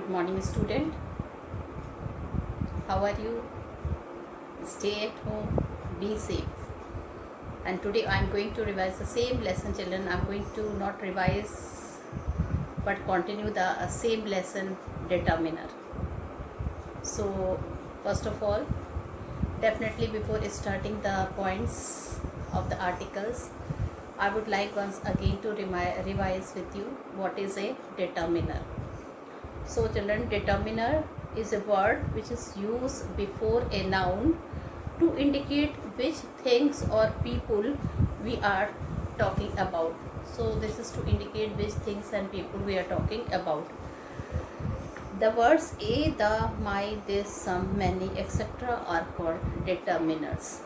Good morning, student. How are you? Stay at home, be safe. And today I am going to revise the same lesson, children. I am going to not revise but continue the same lesson, determiner. So, first of all, definitely before starting the points of the articles, I would like once again to revise with you what is a determiner. So children, determiner is a word which is used before a noun to indicate which things or people we are talking about. So this is to indicate which things and people we are talking about. The words a, the, my, this, some, many, etc. are called determiners.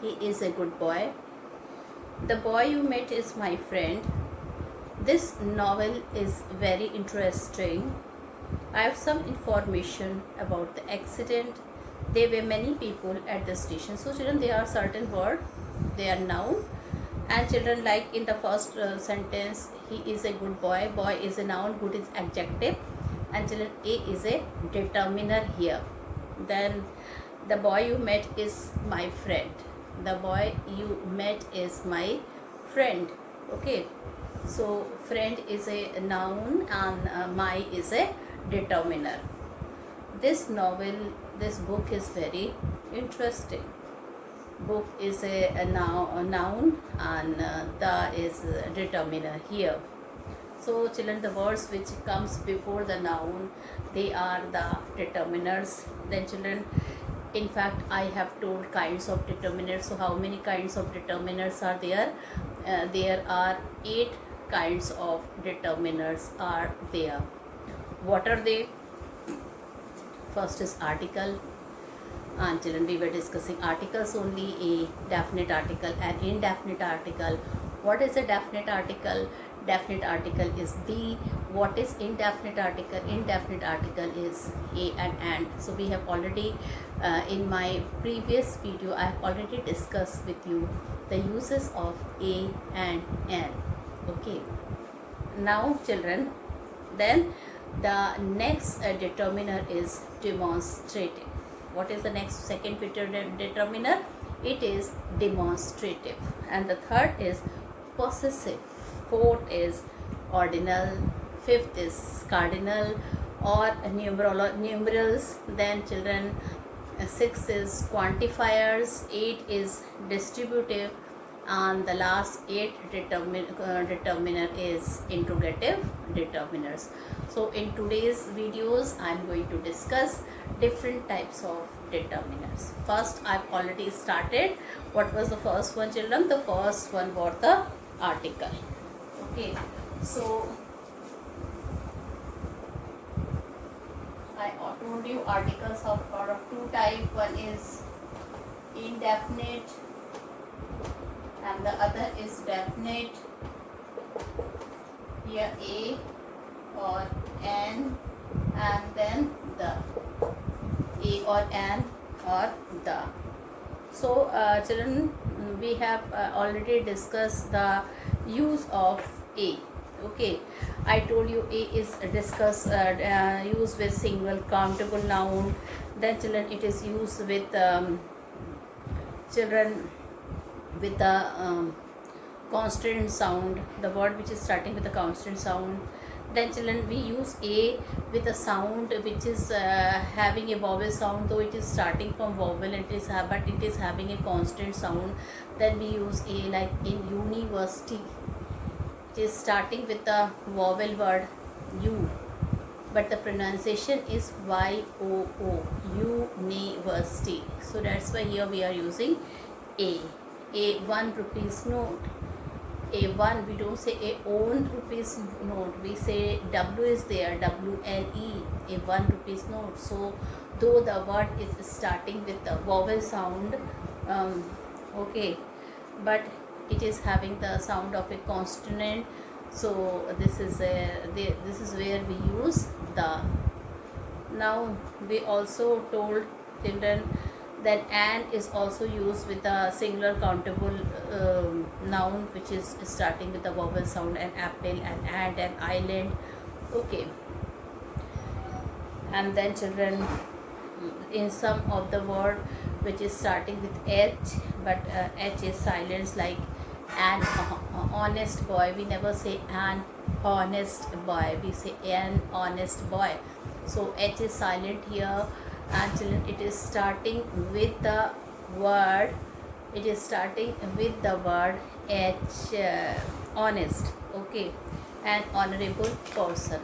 He is a good boy. The boy you met is my friend. This novel is very interesting. I have some information about the accident. There were many people at the station. So children, there are certain words, they are noun. And children, like in the first sentence, he is a good boy. Boy is a noun, good is adjective. And children, a is a determiner here. Then the boy you met is my friend. The boy you met is my friend. Okay. So friend is a noun and my is a determiner. This book is very interesting. Book is a noun and the is a determiner here. So children, the words which comes before the noun, they are the determiners. Then children, in fact, I have told kinds of determiners. So how many kinds of determiners are there? There are 8 kinds of determiners are there. What are they? First is article. And children, we were discussing articles only, a definite article and indefinite article. What is a definite article? Definite article is the. What is indefinite article? Indefinite article is a and. So we have already in my previous video I have already discussed with you the uses of a and an. Okay. Now children, then the next determiner is demonstrative. What is the next second determiner? It is demonstrative. And the third is possessive. Fourth is ordinal. Fifth is cardinal or numerals. Then children, 6 is quantifiers. 8 is distributive. And the last 8 determiner is interrogative determiners. So in today's videos I am going to discuss different types of determiners. First, I've already started. What was the first one, children? The first one was the article. Okay, so I told you articles are of 2 types. One is indefinite and the other is definite. Here a or an and then the. A or an or the. So children, we have already discussed the use of a. Okay, I told you a is used with single countable noun. Then children, it is used with children with the consonant sound, the word which is starting with a consonant sound. Then children, we use a with a sound which is having a vowel sound, though it is starting from vowel, but it is having a constant sound. Then we use a, like in university, it is starting with the vowel word u, but the pronunciation is y-o-o, university. So that's why here we are using a 1 rupees note. A1, we don't say a own rupees note, we say W is there, WLE, a 1 rupees note. So though the word is starting with the vowel sound, okay, but it is having the sound of a consonant. So this is where we use the. Now we also told children that an is also used with a singular countable noun which is starting with a vowel sound, an apple, an ant, an island. Okay, And then children, in some of the word which is starting with H, but H is silenced, like an honest boy. We never say an honest boy, we say an honest boy. So H is silent here, and children, it is starting with the word, it is starting with the word H, honest. Okay, an honorable person.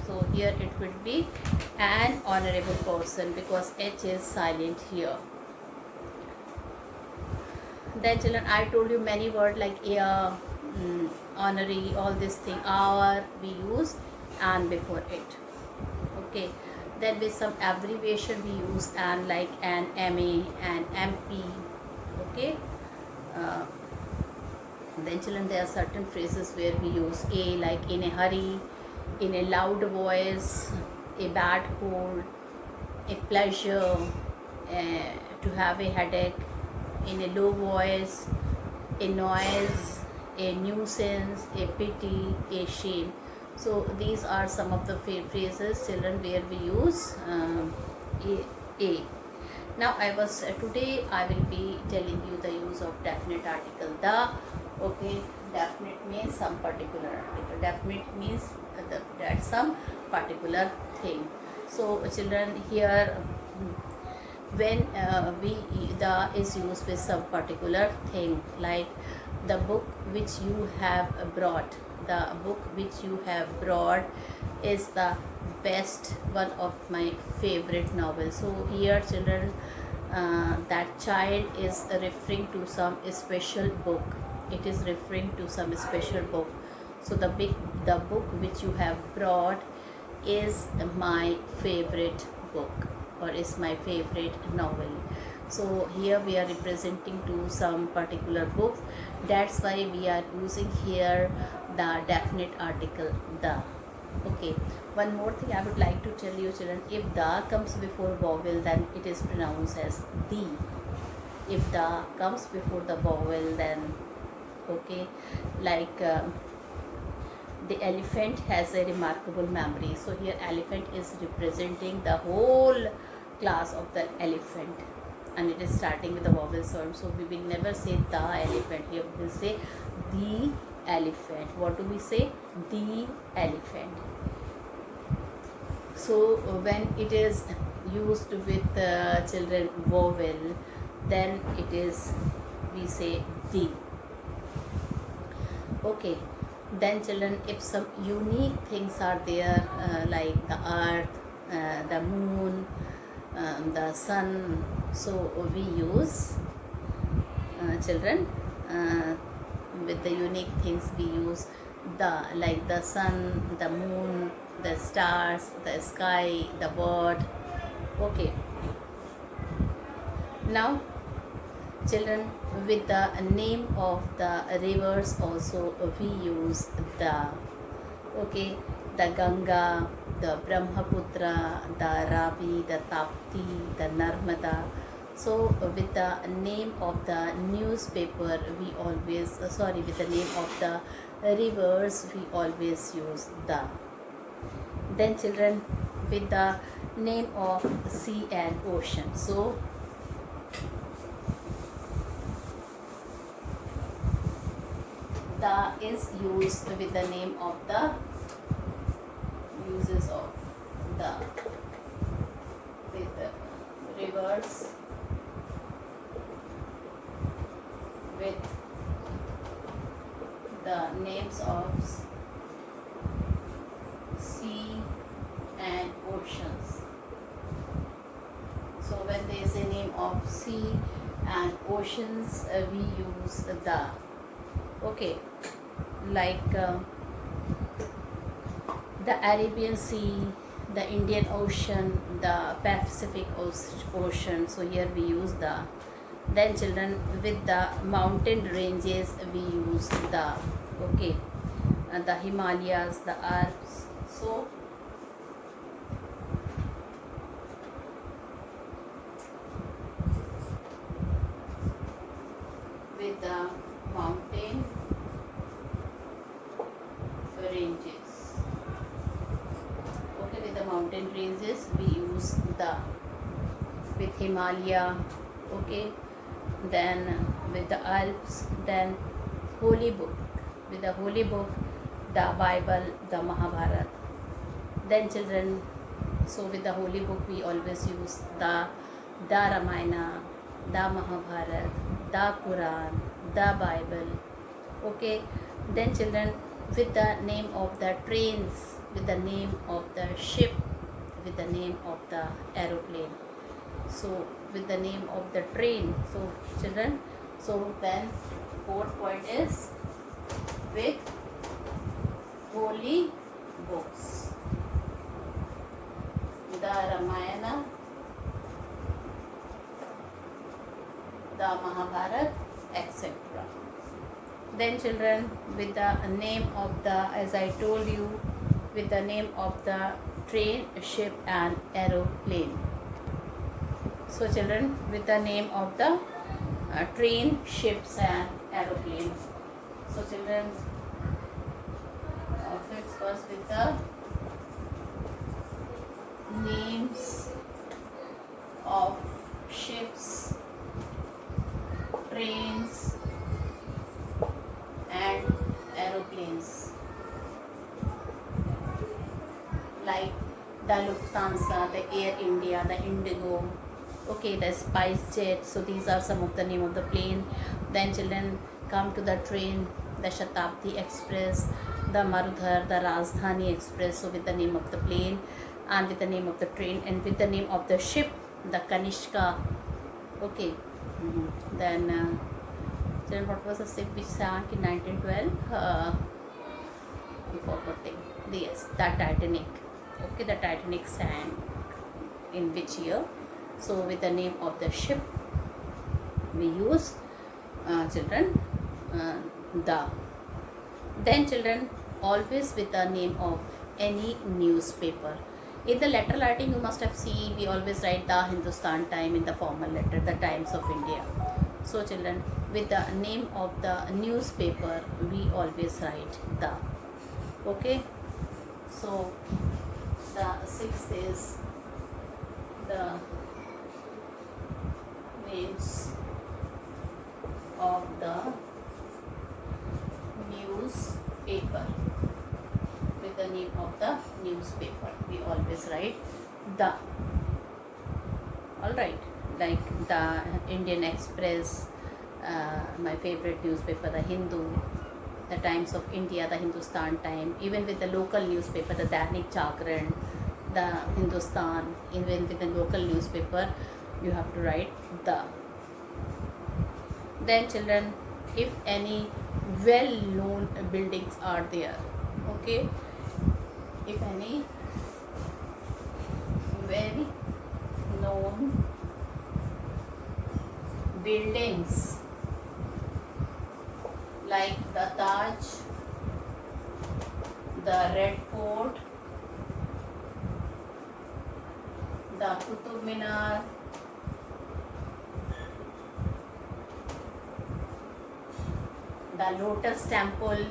So here it would be an honorable person because H is silent here. Then children, I told you many words like honorary, all this thing, our we use and before it. Okay, then with some abbreviation we use and, like an MA and MP. Okay, uh, then children, there are certain phrases where we use a, like in a hurry, in a loud voice, a bad cold, a pleasure, to have a headache, in a low voice, a noise, a nuisance, a pity, a shame. So these are some of the phrases, children, where we use a. Now today I will be telling you the use of definite article the. Okay, definite means some particular article. Definite means that some particular thing. So children, here when the is used with some particular thing, like the book which you have brought, the book which you have brought is the best one of my favorite novels. So here children, that child is referring to some special book, it is referring to some special book. So the book which you have brought is my favorite book, or is my favorite novel. So here we are representing to some particular book, that's why we are using here the definite article the. Okay, one more thing I would like to tell you, children, if the comes before vowel, then it is pronounced as the. If the comes before the vowel, then okay, like the elephant has a remarkable memory. So here elephant is representing the whole class of the elephant, and it is starting with the vowel sound. So we will never say the elephant, here we will say the elephant. What do we say? The elephant. So when it is used with children vowel, then it is, we say the. Okay, then children, if some unique things are there, like the earth, the moon, the sun, so we use children, with the unique things we use the, like the sun, the moon, the stars, the sky, the bird. Okay, now children, with the name of the rivers also we use the. Okay, the Ganga, the Brahmaputra, the Ravi, the Tapti, the Narmada. So with the name of the newspaper we always, with the name of the rivers we always use the. Then children, with the name of sea and ocean, so the is used with the name of the uses of the, with the rivers, with the names of sea and oceans. So when there is a name of sea and oceans, we use the. Okay, like the Arabian Sea, the Indian Ocean, the Pacific Ocean, so here we use the. Then children, with the mountain ranges we use the. Okay, the Himalayas, the Alps, so with the mountain ranges. Okay, with the mountain ranges we use the. With Himalaya, okay, then with the Alps, then holy book, with the holy book, the Bible, the Mahabharata. Then children, so with the holy book we always use the Ramayana, the Mahabharata, the Quran, the Bible, okay. Then children, with the name of the trains, with the name of the ship, with the name of the aeroplane. So with the name of the train. So children, so then fourth point is with holy books, the Ramayana, the Mahabharata, etc. Then children, with the name of the, as I told you, with the name of the train, ship and aeroplane. So children, with the name of the train, ships and aeroplane. So children, fifth first with the names of ships, trains and aeroplanes, like the Lufthansa, the Air India, the Indigo, okay, the SpiceJet. So these are some of the name of the plane. Then children, come to the train, the Shatabdi Express, the Marudhar, the Rajdhani Express. So with the name of the plane and with the name of the train, and with the name of the ship, the Kanishka, okay. Then children, what was the ship which sank in 1912? I'm forgetting. Yes, the Titanic. Okay, the Titanic sank in which year? So with the name of the ship we use children the. Then children, always with the name of any newspaper. In the letter writing you must have seen we always write the Hindustan Time in the formal letter, the Times of India. So children, with the name of the newspaper we always write the, okay. So the sixth is the names of the newspaper. With the name of the newspaper we always write the. Alright, like the Indian Express, my favorite newspaper, the Hindu, the Times of India, the Hindustan Time. Even with the local newspaper, the Dainik Jagran, the Hindustan, even with the local newspaper you have to write the. Then children, if any well known buildings are there, okay, if any very known buildings like the Taj, the Red Fort, the Qutub Minar, the Lotus Temple,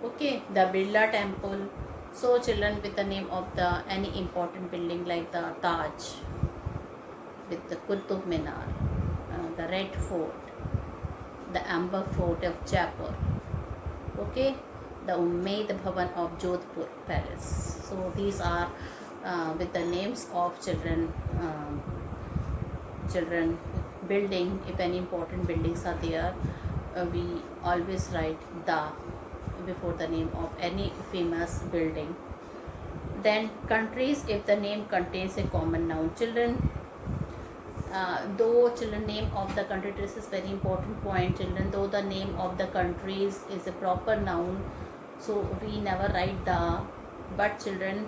okay, the Birla Temple. So children, with the name of the any important building like the Taj, with the Qutub Minar, the Red Fort, the Amber Fort of Jaipur, okay, the Umaid Bhavan of Jodhpur Palace. So these are with the names of children, children building. If any important buildings are there, we always write the before the name of any famous building. Then countries, if the name contains a common noun. Children, though children, name of the country, this is very important point children, though the name of the countries is a proper noun, so we never write the. But children,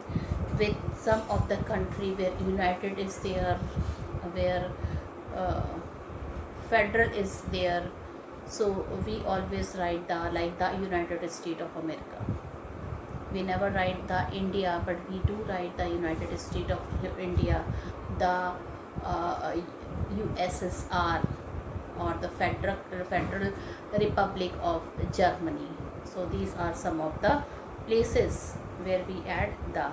with some of the country where United is there, where Federal is there, so we always write the, like the United States of America. We never write the India, but we do write the United States of India, the USSR, or the Federal Republic of Germany. So these are some of the places where we add the.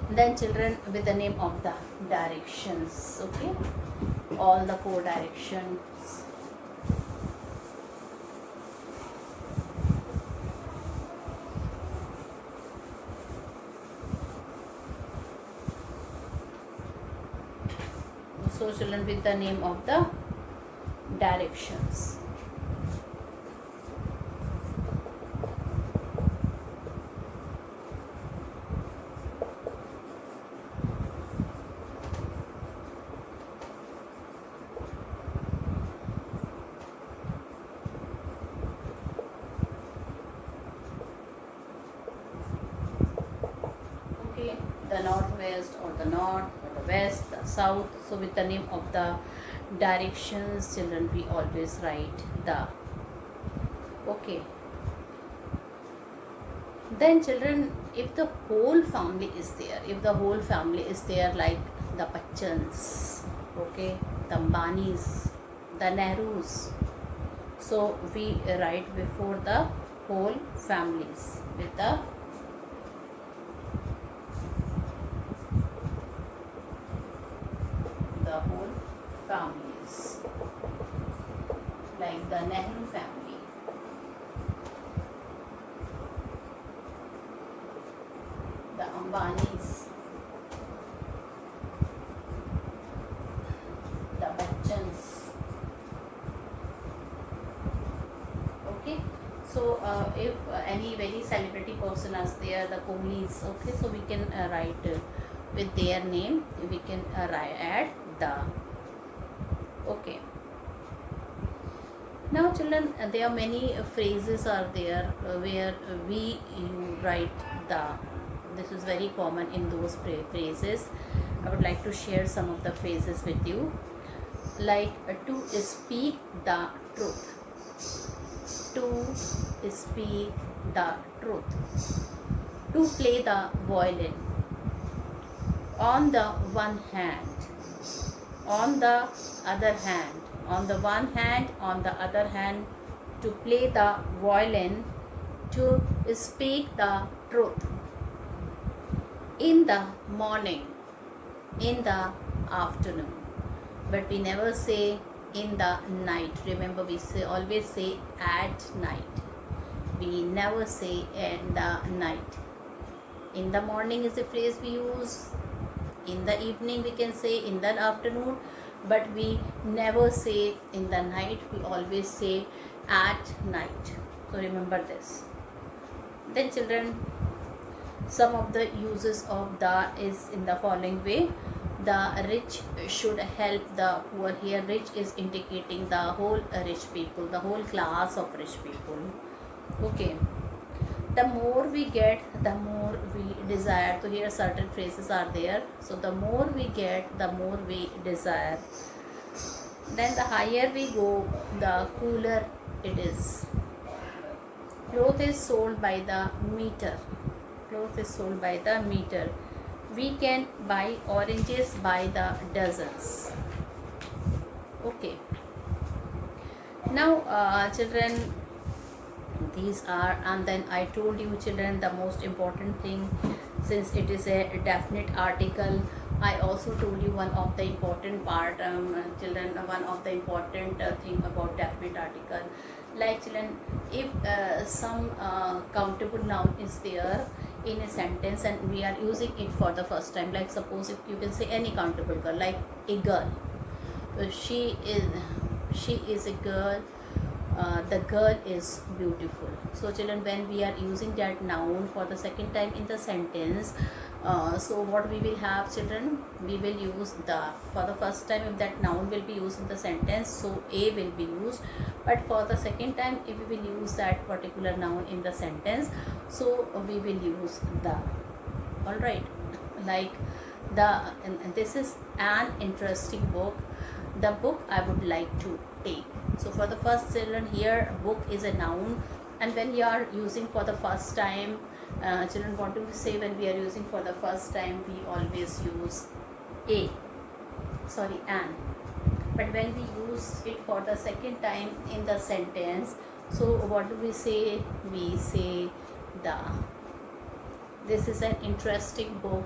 Then children, with the name of the directions. Okay, all the 4 directions. So children, with the name of the directions. Okay, the northwest or the north or the west, the south. So with the name of the directions, children, we always write the. Okay. Then children, if the whole family is there, like the Bachchans, okay, the Ambanis, the Nehrus, so we write before the whole families with the whole families, like the Nehru family, the Ambanis, the Bachchans. Okay, so if any very celebrity person is there, the Kohlis, okay, so we can write with their name, we can add the. Okay. Now children, there are many phrases are there where we write the. This is very common in those phrases. I would like to share some of the phrases with you, like to speak the truth, to speak the truth, to play the violin, on the one hand, on the other hand, on the one hand, on the other hand, to play the violin, to speak the truth, in the morning, in the afternoon, but we never say in the night. Remember, we always say at night, we never say in the night. In the morning is a phrase we use, in the evening we can say, in the afternoon, but we never say in the night, we always say at night. So remember this. Then children, some of the uses of the is in the following way. The rich should help the poor. Here rich is indicating the whole rich people, the whole class of rich people. Okay, the more we get, the more we desire. So here certain phrases are there. So the more we get, the more we desire. Then the higher we go, the cooler it is. Cloth is sold by the meter. Cloth is sold by the meter. We can buy oranges by the dozens. Okay. Now children, these are, and then I told you children, the most important thing, since it is a definite article, I also told you one of the important part, children, one of the important thing about definite article, like children, if some countable noun is there in a sentence and we are using it for the first time, like suppose if you can say any countable girl, like a girl, she is a girl, the girl is beautiful. So children, when we are using that noun for the second time in the sentence, so what we will have children, we will use the, for the first time if that noun will be used in the sentence, so a will be used, but for the second time if we will use that particular noun in the sentence, so we will use the. All right, like the, and this is an interesting book, the book I would like to take. So for the first children, here book is a noun, and when you are using for the first time, children, what do we say when we are using for the first time? We always use an, but when we use it for the second time in the sentence, so what do we say? We say the. This is an interesting book,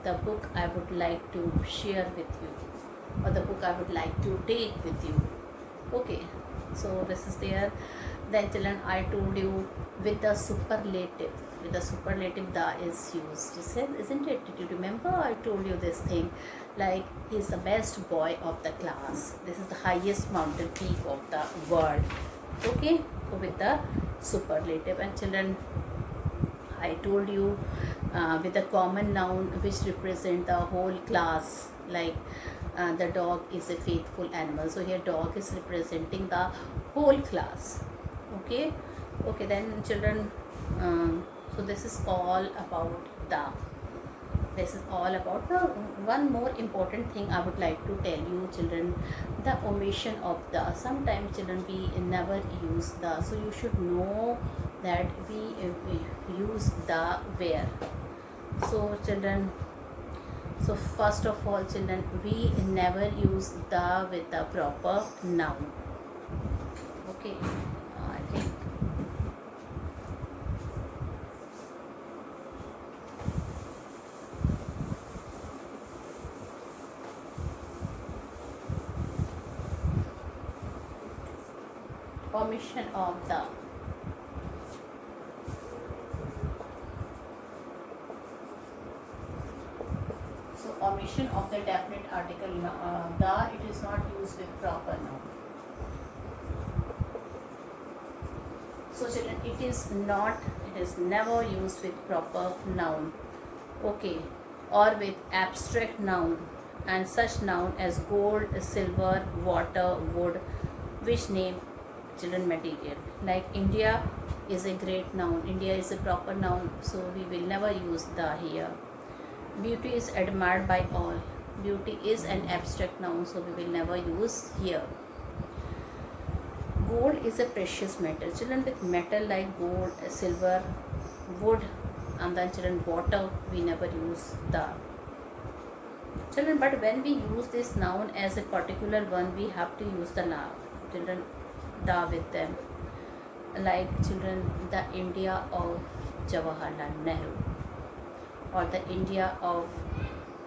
the book I would like to share with you, or the book I would like to take with you. Okay, so this is there. Then children, I told you with the superlative, the is used. You said, isn't it? Did you remember? I told you this thing, like he's the best boy of the class. This is the highest mountain peak of the world. Okay, so with the superlative. And children, I told you with a common noun which represent the whole class, like the dog is a faithful animal. So here dog is representing the whole class. Okay, okay. Then children, so this is all about the. This is all about the one more important thing I would like to tell you, children, the omission of the. Sometimes children we never use the, so you should know that we use the where. So children, so first of all children, we never use the with the proper noun. Okay, I think omission of the. So omission of the definite article the, it is not used with proper noun. So children, it is never used with proper noun. Okay, or with abstract noun, and such noun as gold, silver, water, wood, which name children material. Like India is a great noun. India is a proper noun, so we will never use the here. Beauty is admired by all. Beauty is an abstract noun, so we will never use here. Gold is a precious metal. Children, with metal like gold, silver, wood, and then children water, we never use the. Children, but when we use this noun as a particular one, we have to use the noun. Children, the with them. Like children, the India of Jawaharlal Nehru, or the India of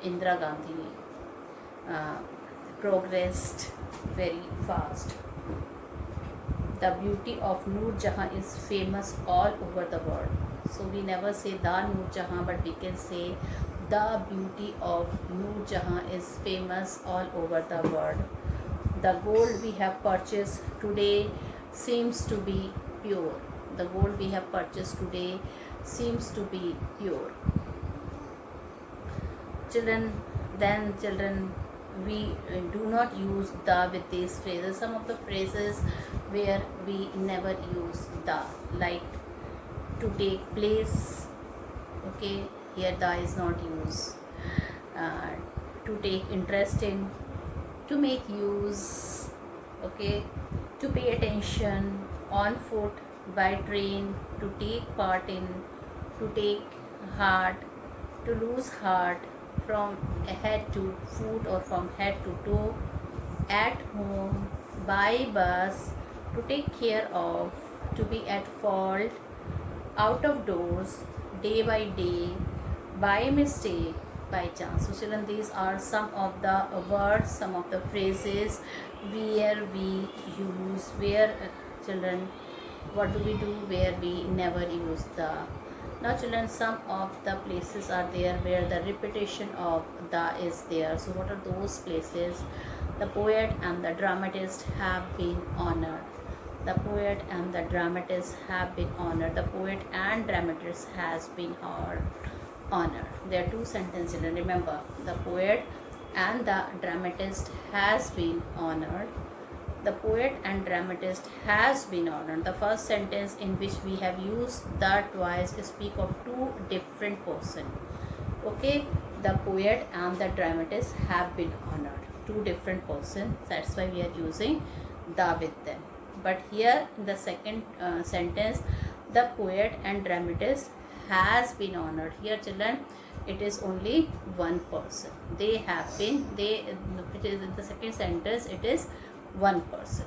Indira Gandhi progressed very fast. The beauty of Noor Jahan is famous all over the world. So we never say the Noor Jahan, but we can say the beauty of Noor Jahan is famous all over the world. The gold we have purchased today seems to be pure. The gold we have purchased today seems to be pure. Children, then children, we do not use the with these phrases. Some of the phrases where we never use the, like to take place. Okay, here the is not used. To take interest in, to make use. Okay, to pay attention, on foot, by train, to take part in, to take heart, to lose heart, from head to foot or from head to toe, at home, by bus, to take care of, to be at fault, out of doors, day by day, by mistake, by chance. So children, these are some of the words, some of the phrases where we use, where children, what do we do where we never use the. Now children, some of the places are there where the repetition of the is there. So what are those places? The poet and the dramatist have been honored. The poet and the dramatist have been honored. The poet and dramatist has been honored. There are two sentences, children. Remember, the poet and the dramatist has been honored. The poet and dramatist has been honored. The first sentence in which we have used the twice speak of two different persons. Okay, the poet and the dramatist have been honored. Two different persons. That's why we are using the with them. But here in the second sentence, the poet and dramatist has been honored. Here children, it is only one person. They have been, it is in the second sentence, it is one person.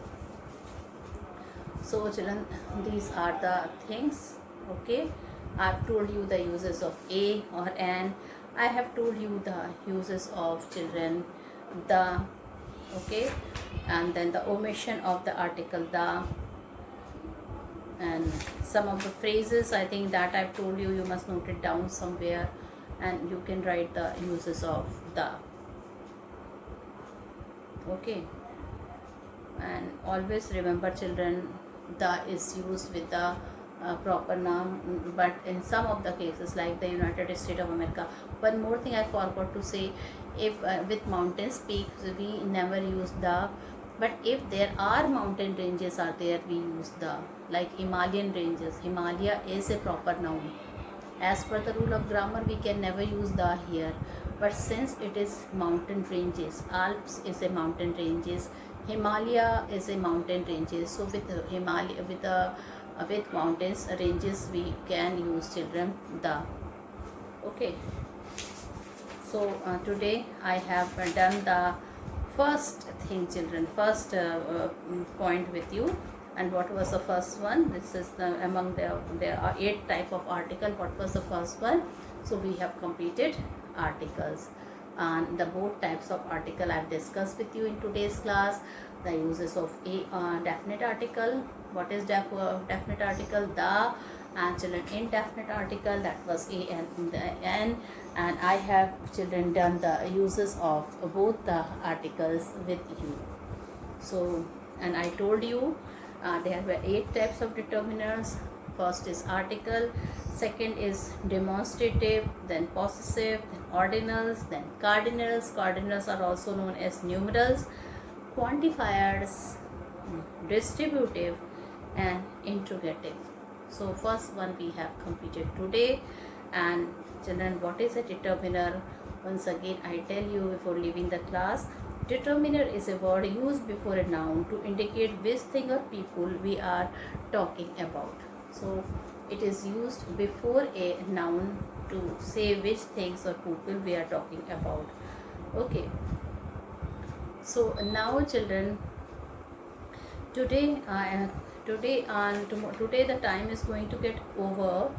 So children, these are the things. Okay, I've told you the uses of a or an. I have told you the uses of children the, okay, and then the omission of the article the, and some of the phrases I think that I've told you, you must note it down somewhere and you can write the uses of the, okay. And always remember children, the is used with the proper noun, but in some of the cases like the United States of America, one more thing I forgot to say, if with mountains peaks we never use the, but if there are mountain ranges are there we use the, like Himalayan ranges. Himalaya is a proper noun. As per the rule of grammar we can never use the here, but since it is mountain ranges, Alps is a mountain ranges, Himalaya is a mountain ranges, so with Himalaya with mountains ranges we can use children the, okay. So today I have done the first thing children, first point with you. And what was the first one? This is the among there are 8 type of article. What was the first one? So we have completed articles, and the both types of article I've discussed with you in today's class. The uses of a definite article. What is definite article? The. And children, indefinite article, that was a and the n. And I have children done the uses of both the articles with you. So, and I told you there were 8 types of determiners. First is article, second is demonstrative, then possessive, then ordinals, then cardinals. Cardinals are also known as numerals, quantifiers, distributive, and interrogative. So first one we have completed today. And children, what is a determiner? Once again I tell you before leaving the class, determiner is a word used before a noun to indicate which thing or people we are talking about. So it is used before a noun to say which things or people we are talking about, okay. So now children, today today the time is going to get over,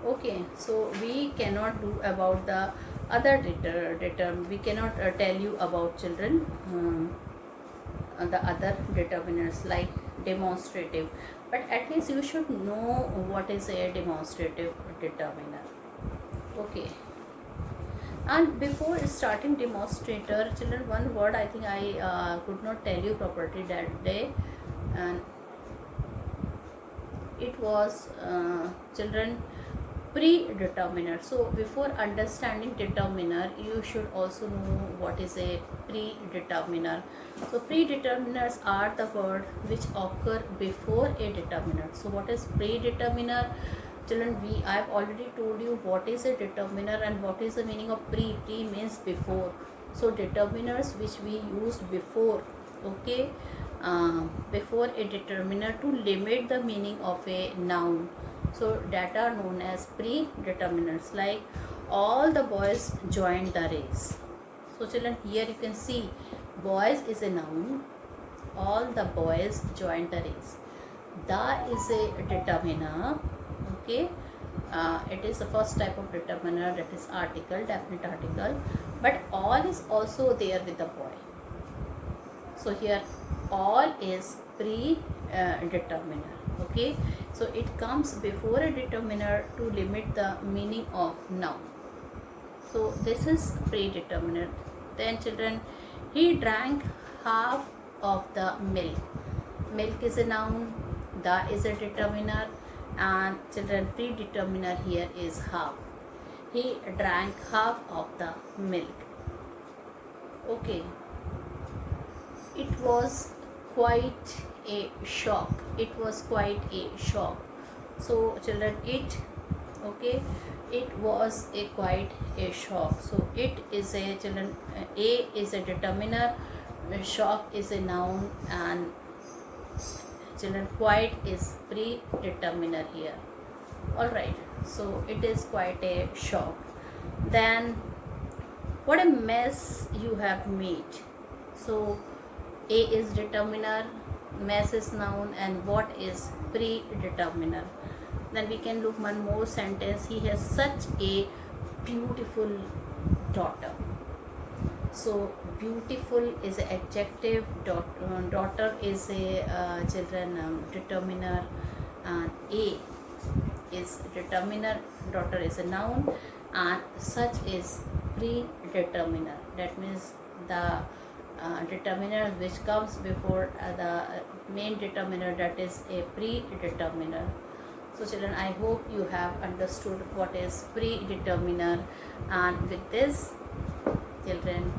okay. So we cannot do about the other we cannot tell you about children the other determiners like demonstrative, but at least you should know what is a demonstrative determiner, okay. And before starting demonstrator children, one word I think I could not tell you properly that day, and it was children predeterminer. So before understanding determiner you should also know what is a predeterminer. So predeterminers are the word which occur before a determiner. So what is predeterminer children? I have already told you what is a determiner and what is the meaning of pre means before. So determiners which we used before, okay, before a determiner to limit the meaning of a noun, so that are known as predeterminers. Like all the boys joined the race. So children, here you can see boys is a noun, all the boys joined the race. The is a determiner, okay. It is the first type of determiner, that is article, definite article, but all is also there with the boy. So here all is predeterminer, okay. So it comes before a determiner to limit the meaning of noun. So this is predeterminer. Then children, he drank half of the milk. Milk is a noun, the is a determiner, and children, predeterminer here is half. He drank half of the milk, okay. It was quite a shock. It was quite a shock. So children, it, okay, it was a quite a shock. So it is a children, a is a determiner, shock is a noun, and children, quite is predeterminer here, all right. So it is quite a shock. Then what a mess you have made. So a is determiner, mess is noun, and what is predeterminer? Then we can look one more sentence. He has such a beautiful daughter. So beautiful is an adjective, daughter is a children determiner, a is determiner, daughter is a noun, and such is predeterminer. That means the determiner which comes before the main determiner, that is a predeterminer. So children, I hope you have understood what is predeterminer, and with this children,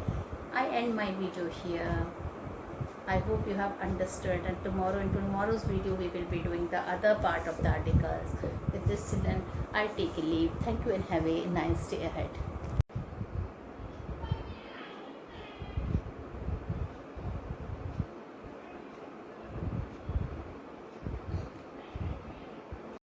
I end my video here. I hope you have understood, and tomorrow in tomorrow's video we will be doing the other part of the articles. With this children, I take a leave. Thank you and have a nice day ahead.